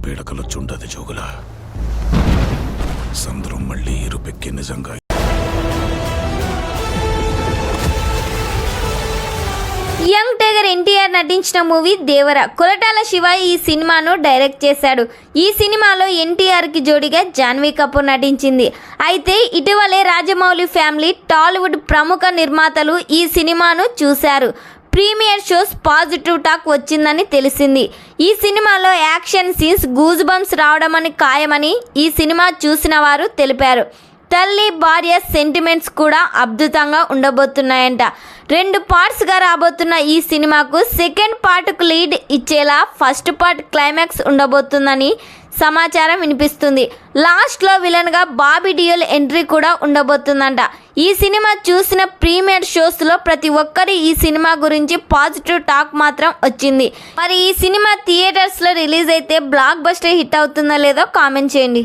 పీడకలొచ్చుండదు జోగుల. సంద్రం మళ్ళీ ఇరుపెక్కి నిజంగా. Young tiger NTR నటించిన మూవీ దేవర. కొరటాల శివ ఈ సినిమాను డైరెక్ట్ చేశాడు. ఈ సినిమాలో ఎన్టీఆర్కి జోడిగా జాన్వీ కపూర్ నటించింది. అయితే ఇటీవలే రాజమౌళి ఫ్యామిలీ టాలీవుడ్ ప్రముఖ నిర్మాతలు ఈ సినిమాను చూశారు. ప్రీమియర్ షోస్ పాజిటివ్ టాక్ వచ్చిందని తెలిసింది. ఈ సినిమాలో యాక్షన్ సీన్స్ గూజ్ బంప్స్ రావడమని ఖాయమని ఈ సినిమా చూసిన వారు తెలిపారు. తల్లి భార్య సెంటిమెంట్స్ కూడా అద్భుతంగా ఉండబోతున్నాయంట. 2 పార్ట్స్గా రాబోతున్న ఈ సినిమాకు సెకండ్ పార్ట్కు లీడ్ ఇచ్చేలా ఫస్ట్ పార్ట్ క్లైమాక్స్ ఉండబోతుందని సమాచారం వినిపిస్తుంది. లాస్ట్లో విలన్గా బాబీ డియోల్ ఎంట్రీ కూడా ఉండబోతుందంట. ఈ సినిమా చూసిన ప్రీమియర్ షోస్లో ప్రతి ఒక్కరి ఈ సినిమా గురించి పాజిటివ్ టాక్ మాత్రం వచ్చింది. మరి ఈ సినిమా థియేటర్స్లో రిలీజ్ అయితే బ్లాక్ బస్టర్ హిట్ అవుతుందో లేదో కామెంట్ చేయండి.